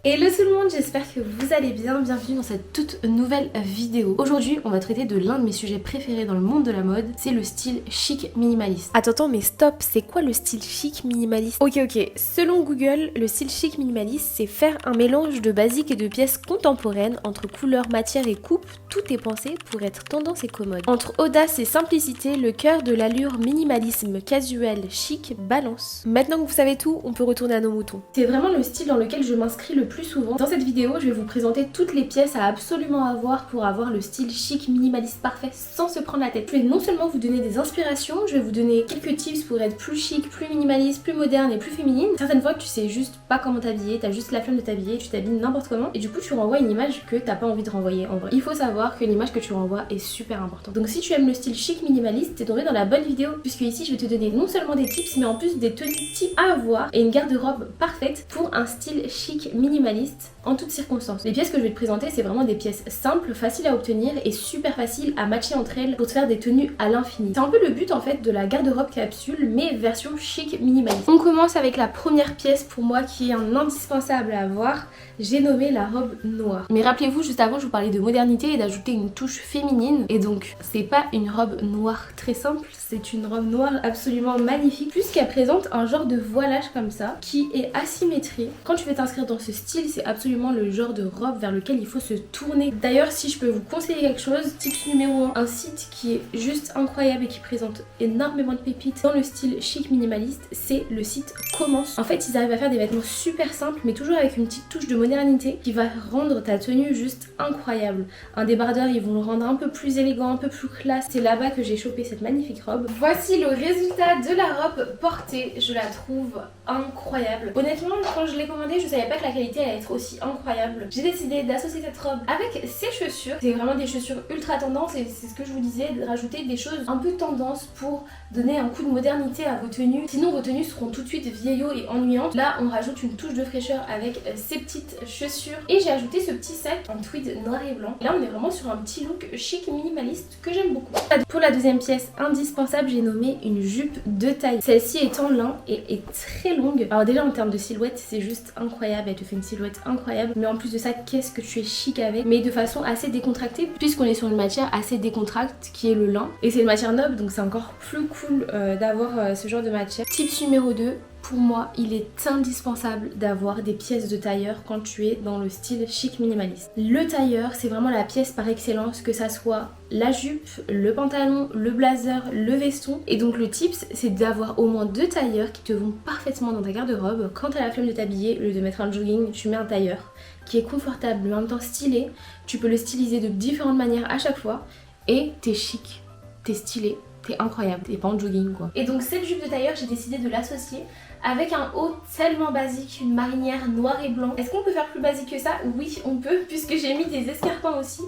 Hello tout le monde, j'espère que vous allez bien, bienvenue dans cette toute nouvelle vidéo. Aujourd'hui on va traiter de l'un de mes sujets préférés dans le monde de la mode, c'est le style chic minimaliste. Attends mais stop, c'est quoi le style chic minimaliste? Ok, selon Google, le style chic minimaliste c'est faire un mélange de basiques et de pièces contemporaines entre couleurs, matières et coupes, tout est pensé pour être tendance et commode. Entre audace et simplicité, le cœur de l'allure minimalisme casual chic balance. Maintenant que vous savez tout, on peut retourner à nos moutons. C'est vraiment le style dans lequel je m'inscris le plus souvent. Dans cette vidéo, je vais vous présenter toutes les pièces à absolument avoir pour avoir le style chic minimaliste parfait sans se prendre la tête. Je vais non seulement vous donner des inspirations, je vais vous donner quelques tips pour être plus chic, plus minimaliste, plus moderne et plus féminine. Certaines fois, tu sais juste pas comment t'habiller, t'as juste la flemme de t'habiller, tu t'habilles n'importe comment et du coup, tu renvoies une image que t'as pas envie de renvoyer en vrai. Il faut savoir que l'image que tu renvoies est super importante. Donc si tu aimes le style chic minimaliste, t'es tombé dans la bonne vidéo puisque ici, je vais te donner non seulement des tips mais en plus des tenues types à avoir et une garde-robe parfaite pour un style chic minimaliste en toutes circonstances. Les pièces que je vais te présenter, c'est vraiment des pièces simples, faciles à obtenir et super faciles à matcher entre elles pour te faire des tenues à l'infini. C'est un peu le but en fait de la garde-robe capsule mais version chic minimaliste. On commence avec la première pièce pour moi qui est un indispensable à avoir. J'ai nommé la robe noire. Mais rappelez-vous, juste avant je vous parlais de modernité et d'ajouter une touche féminine et donc c'est pas une robe noire très simple, c'est une robe noire absolument magnifique puisqu'elle présente un genre de voilage comme ça qui est asymétrique. Quand tu veux t'inscrire dans ce style, c'est absolument le genre de robe vers lequel il faut se tourner. D'ailleurs, si je peux vous conseiller quelque chose, tips numéro 1, un site qui est juste incroyable et qui présente énormément de pépites dans le style chic minimaliste, c'est le site Commence. En fait, ils arrivent à faire des vêtements super simples mais toujours avec une petite touche de modernité qui va rendre ta tenue juste incroyable. Un débardeur, ils vont le rendre un peu plus élégant, un peu plus classe. C'est là-bas que j'ai chopé cette magnifique robe. Voici le résultat de la robe portée. Je la trouve incroyable. Honnêtement, quand je l'ai commandée, je savais pas que la qualité allait être aussi incroyable. J'ai décidé d'associer cette robe avec ces chaussures. C'est vraiment des chaussures ultra tendance et c'est ce que je vous disais, de rajouter des choses un peu tendance pour donner un coup de modernité à vos tenues. Sinon, vos tenues seront tout de suite vieillots et ennuyantes. Là, on rajoute une touche de fraîcheur avec ces petites chaussures. Et j'ai ajouté ce petit sac en tweed noir et blanc. Là, on est vraiment sur un petit look chic minimaliste que j'aime beaucoup. Pour la deuxième pièce indispensable, j'ai nommé une jupe de taille. Celle-ci est en lin et est très longue. Alors déjà, en termes de silhouette, c'est juste incroyable. Elle te fait une silhouette incroyable. Mais en plus de ça, qu'est-ce que tu es chic avec, mais de façon assez décontractée puisqu'on est sur une matière assez décontracte qui est le lin. Et c'est une matière noble, donc c'est encore plus cool d'avoir ce genre de matière. Tips numéro 2. Pour moi, il est indispensable d'avoir des pièces de tailleur quand tu es dans le style chic minimaliste. Le tailleur, c'est vraiment la pièce par excellence, que ça soit la jupe, le pantalon, le blazer, le veston. Et donc le tips, c'est d'avoir au moins 2 tailleurs qui te vont parfaitement dans ta garde-robe. Quand tu as la flemme de t'habiller, au lieu de mettre un jogging, tu mets un tailleur qui est confortable mais en même temps stylé. Tu peux le styliser de différentes manières à chaque fois et t'es chic, t'es stylé. T'es incroyable, t'es pas en jogging quoi. Et donc cette jupe de tailleur, j'ai décidé de l'associer avec un haut tellement basique, une marinière noir et blanc. Est-ce qu'on peut faire plus basique que ça? Oui, on peut, puisque j'ai mis des escarpins aussi,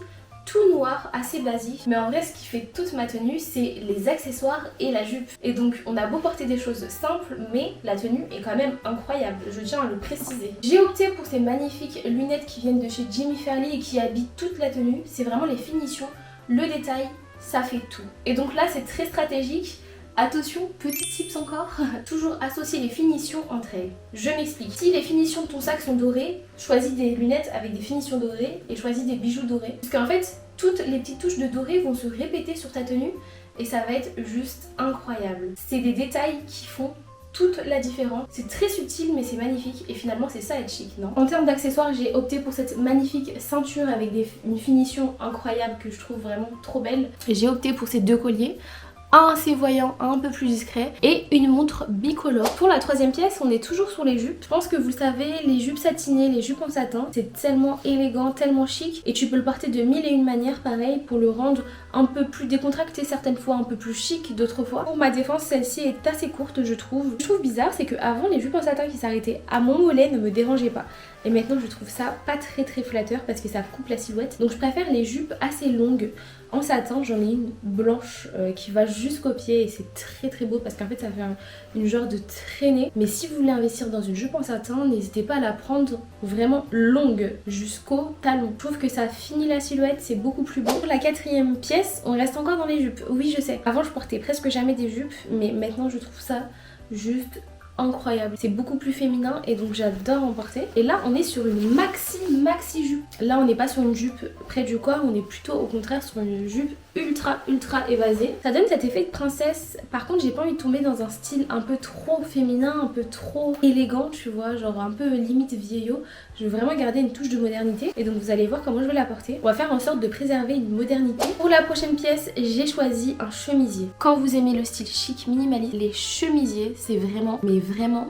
tout noir, assez basique. Mais en vrai, ce qui fait toute ma tenue, c'est les accessoires et la jupe. Et donc, on a beau porter des choses simples, mais la tenue est quand même incroyable. Je tiens à le préciser. J'ai opté pour ces magnifiques lunettes qui viennent de chez Jimmy Fairly et qui habillent toute la tenue. C'est vraiment les finitions, le détail, ça fait tout. Et donc là, c'est très stratégique. Attention, petit tips encore, toujours associer les finitions entre elles. Je m'explique. Si les finitions de ton sac sont dorées, choisis des lunettes avec des finitions dorées et choisis des bijoux dorés. Parce qu'en fait, toutes les petites touches de doré vont se répéter sur ta tenue et ça va être juste incroyable. C'est des détails qui font toute la différence. C'est très subtil mais c'est magnifique et finalement c'est ça être chic, non? En termes d'accessoires, j'ai opté pour cette magnifique ceinture avec une finition incroyable que je trouve vraiment trop belle. J'ai opté pour ces 2 colliers. Un assez voyant, un peu plus discret et une montre bicolore. Pour la troisième pièce, on est toujours sur les jupes. Je pense que vous le savez, les jupes satinées, les jupes en satin, c'est tellement élégant, tellement chic et tu peux le porter de 1001 manières pareil pour le rendre un peu plus décontracté, certaines fois un peu plus chic d'autres fois. Pour ma défense, celle-ci est assez courte je trouve. Ce que je trouve bizarre, c'est qu'avant les jupes en satin qui s'arrêtaient à mon mollet ne me dérangeaient pas. Et maintenant je trouve ça pas très flatteur parce que ça coupe la silhouette. Donc je préfère les jupes assez longues en satin. J'en ai une blanche qui va jusqu'au pied et c'est très beau parce qu'en fait ça fait une genre de traînée. Mais si vous voulez investir dans une jupe en satin, n'hésitez pas à la prendre vraiment longue jusqu'au talon. Je trouve que ça finit la silhouette, c'est beaucoup plus beau. Pour la quatrième pièce, on reste encore dans les jupes. Oui, je sais. Avant je portais presque jamais des jupes mais maintenant je trouve ça juste incroyable. C'est beaucoup plus féminin et donc j'adore en porter. Et là on est sur une maxi jupe. Là on n'est pas sur une jupe près du corps, on est plutôt au contraire sur une jupe ultra évasée. Ça donne cet effet de princesse. Par contre j'ai pas envie de tomber dans un style un peu trop féminin, un peu trop élégant, tu vois, genre un peu limite vieillot. Je veux vraiment garder une touche de modernité et donc vous allez voir comment je vais la porter. On va faire en sorte de préserver une modernité. Pour la prochaine pièce, j'ai choisi un chemisier. Quand vous aimez le style chic minimaliste, les chemisiers c'est vraiment, mais vraiment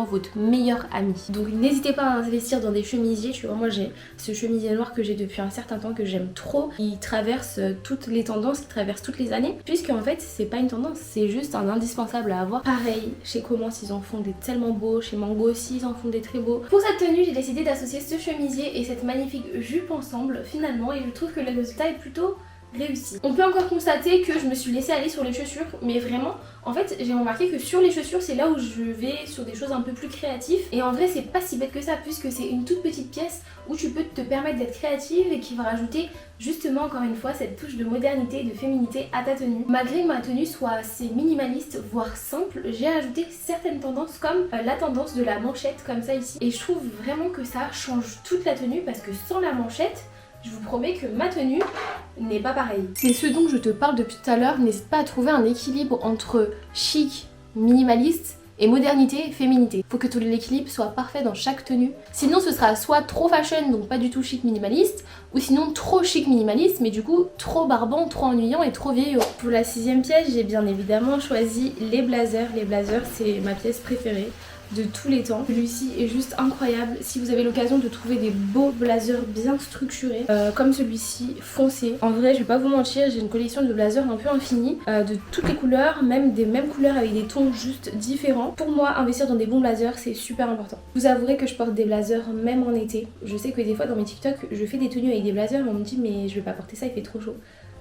votre meilleur ami. Donc n'hésitez pas à investir dans des chemisiers. Tu vois, moi j'ai ce chemisier noir que j'ai depuis un certain temps que j'aime trop. Il traverse toutes les tendances, il traverse toutes les années, puisque en fait c'est pas une tendance, c'est juste un indispensable à avoir. Pareil, chez Commence ils en font des tellement beaux, chez Mango aussi ils en font des très beaux. Pour cette tenue, j'ai décidé d'associer ce chemisier et cette magnifique jupe ensemble finalement, et je trouve que le résultat est plutôt réussi. On peut encore constater que je me suis laissée aller sur les chaussures, mais vraiment en fait j'ai remarqué que sur les chaussures c'est là où je vais sur des choses un peu plus créatives, et en vrai c'est pas si bête que ça puisque c'est une toute petite pièce où tu peux te permettre d'être créative et qui va rajouter justement encore une fois cette touche de modernité et de féminité à ta tenue. Malgré que ma tenue soit assez minimaliste voire simple, j'ai ajouté certaines tendances comme la tendance de la manchette comme ça ici, et je trouve vraiment que ça change toute la tenue parce que sans la manchette je vous promets que ma tenue n'est pas pareille. C'est ce dont je te parle depuis tout à l'heure. N'hésite pas à trouver un équilibre entre chic, minimaliste et modernité, féminité. Faut que tout l'équilibre soit parfait dans chaque tenue. Sinon ce sera soit trop fashion, donc pas du tout chic minimaliste, ou sinon trop chic minimaliste, mais du coup trop barbant, trop ennuyant et trop vieillot. Pour la 6ème pièce, j'ai bien évidemment choisi les blazers. Les blazers c'est ma pièce préférée de tous les temps. Celui-ci est juste incroyable. Si vous avez l'occasion de trouver des beaux blazers bien structurés comme celui-ci, foncez. En vrai je vais pas vous mentir, j'ai une collection de blazers un peu infinie de toutes les couleurs, même des mêmes couleurs avec des tons juste différents. Pour moi investir dans des bons blazers c'est super important. Vous avouerez que je porte des blazers même en été. Je sais que des fois dans mes TikTok je fais des tenues avec des blazers mais on me dit mais je vais pas porter ça, il fait trop chaud.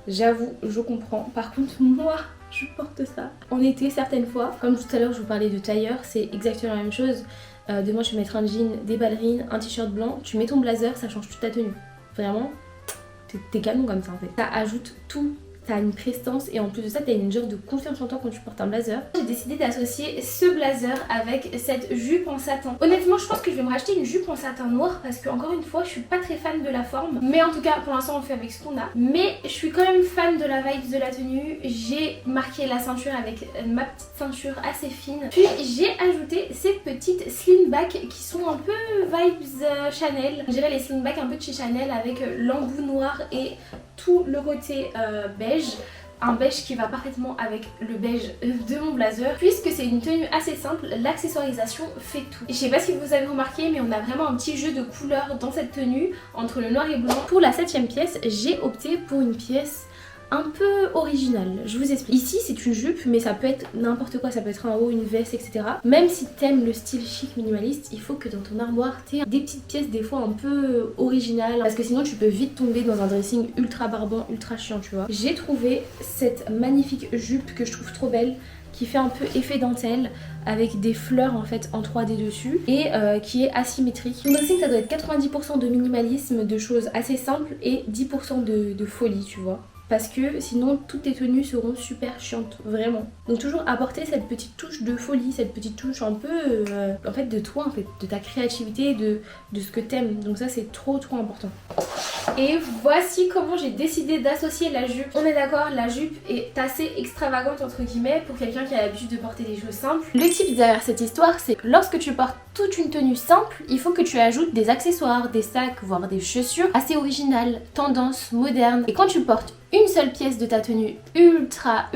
J'avoue, je comprends. Par contre, moi, je porte ça en été certaines fois. Comme tout à l'heure, je vous parlais de tailleur, c'est exactement la même chose. Demain, je vais mettre un jean, des ballerines, un t-shirt blanc. Tu mets ton blazer, ça change toute ta tenue. Vraiment, t'es canon comme ça en fait. Ça ajoute tout. T'as une prestance et en plus de ça t'as une genre de confiance en toi quand tu portes un blazer. J'ai décidé d'associer ce blazer avec cette jupe en satin. Honnêtement je pense que je vais me racheter une jupe en satin noir parce que encore une fois je suis pas très fan de la forme. Mais en tout cas pour l'instant on fait avec ce qu'on a. Mais je suis quand même fan de la vibe de la tenue. J'ai marqué la ceinture avec ma petite ceinture assez fine. Puis j'ai ajouté ces petites slingback qui sont un peu vibes Chanel. Je dirais les slingback un peu de chez Chanel avec l'embout noir et tout le côté beige, un beige qui va parfaitement avec le beige de mon blazer. Puisque c'est une tenue assez simple, l'accessoirisation fait tout. Et je sais pas si vous avez remarqué mais on a vraiment un petit jeu de couleurs dans cette tenue entre le noir et le blanc. Pour la 7ème pièce, j'ai opté pour une pièce un peu original, je vous explique. Ici c'est une jupe mais ça peut être n'importe quoi, ça peut être un haut, une veste, etc. Même si t'aimes le style chic minimaliste, il faut que dans ton armoire t'aies des petites pièces des fois un peu originales parce que sinon tu peux vite tomber dans un dressing ultra barbant, ultra chiant, tu vois. J'ai trouvé cette magnifique jupe que je trouve trop belle qui fait un peu effet dentelle avec des fleurs en fait en 3D dessus et qui est asymétrique. Mon dressing ça doit être 90% de minimalisme, de choses assez simples et 10% de folie, tu vois. Parce que sinon toutes tes tenues seront super chiantes, vraiment. Donc toujours apporter cette petite touche de folie, cette petite touche un peu en fait de toi, en fait, de ta créativité, de ce que t'aimes. Donc ça c'est trop important. Et voici comment j'ai décidé d'associer la jupe. On est d'accord, la jupe est assez extravagante entre guillemets pour quelqu'un qui a l'habitude de porter des choses simples. Le tip derrière cette histoire c'est que lorsque tu portes toute une tenue simple, il faut que tu ajoutes des accessoires, des sacs, voire des chaussures assez originales, tendance, modernes. Et quand tu portes une seule pièce de ta tenue ultra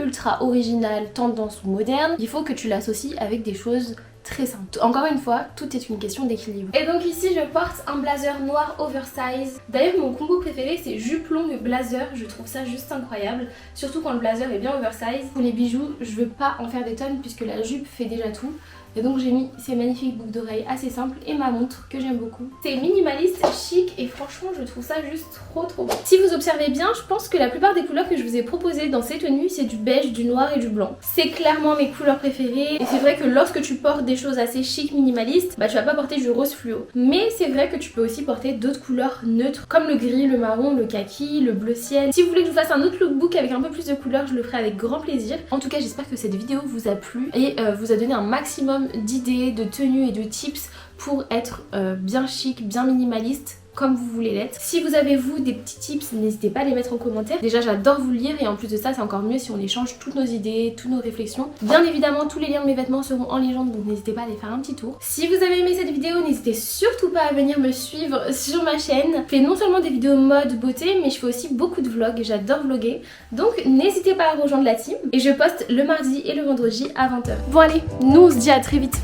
originale, tendance ou moderne, il faut que tu l'associes avec des choses très simples. Encore une fois, tout est une question d'équilibre. Et donc ici je porte un blazer noir oversize. D'ailleurs mon combo préféré c'est jupe longue blazer, je trouve ça juste incroyable. Surtout quand le blazer est bien oversize. Pour les bijoux, je veux pas en faire des tonnes puisque la jupe fait déjà tout. Et donc j'ai mis ces magnifiques boucles d'oreilles assez simples et ma montre que j'aime beaucoup. C'est minimaliste, chic et franchement je trouve ça juste trop beau. Si vous observez bien, je pense que la plupart des couleurs que je vous ai proposées dans ces tenues c'est du beige, du noir et du blanc. C'est clairement mes couleurs préférées et c'est vrai que lorsque tu portes des choses assez chic, minimalistes, bah tu vas pas porter du rose fluo. Mais c'est vrai que tu peux aussi porter d'autres couleurs neutres comme le gris, le marron, le kaki, le bleu ciel. Si vous voulez que je vous fasse un autre lookbook avec un peu plus de couleurs, je le ferai avec grand plaisir. En tout cas j'espère que cette vidéo vous a plu et vous a donné un maximum maximum d'idées, de tenues et de tips pour être bien chic, bien minimaliste, comme vous voulez l'être. Si vous avez vous des petits tips, n'hésitez pas à les mettre en commentaire. Déjà j'adore vous lire et en plus de ça c'est encore mieux si on échange toutes nos idées, toutes nos réflexions. Bien évidemment tous les liens de mes vêtements seront en légende, donc n'hésitez pas à aller faire un petit tour. Si vous avez aimé cette vidéo, n'hésitez surtout pas à venir me suivre sur ma chaîne. Je fais non seulement des vidéos mode, beauté, mais je fais aussi beaucoup de vlogs, j'adore vlogger. Donc n'hésitez pas à rejoindre la team. Et je poste le mardi et le vendredi à 20h. Bon allez, nous on se dit à très vite.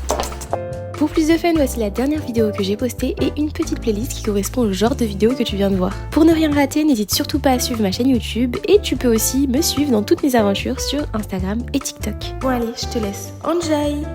Pour plus de fun, voici la dernière vidéo que j'ai postée et une petite playlist qui correspond au genre de vidéo que tu viens de voir. Pour ne rien rater, n'hésite surtout pas à suivre ma chaîne YouTube et tu peux aussi me suivre dans toutes mes aventures sur Instagram et TikTok. Bon allez, je te laisse. Enjoy!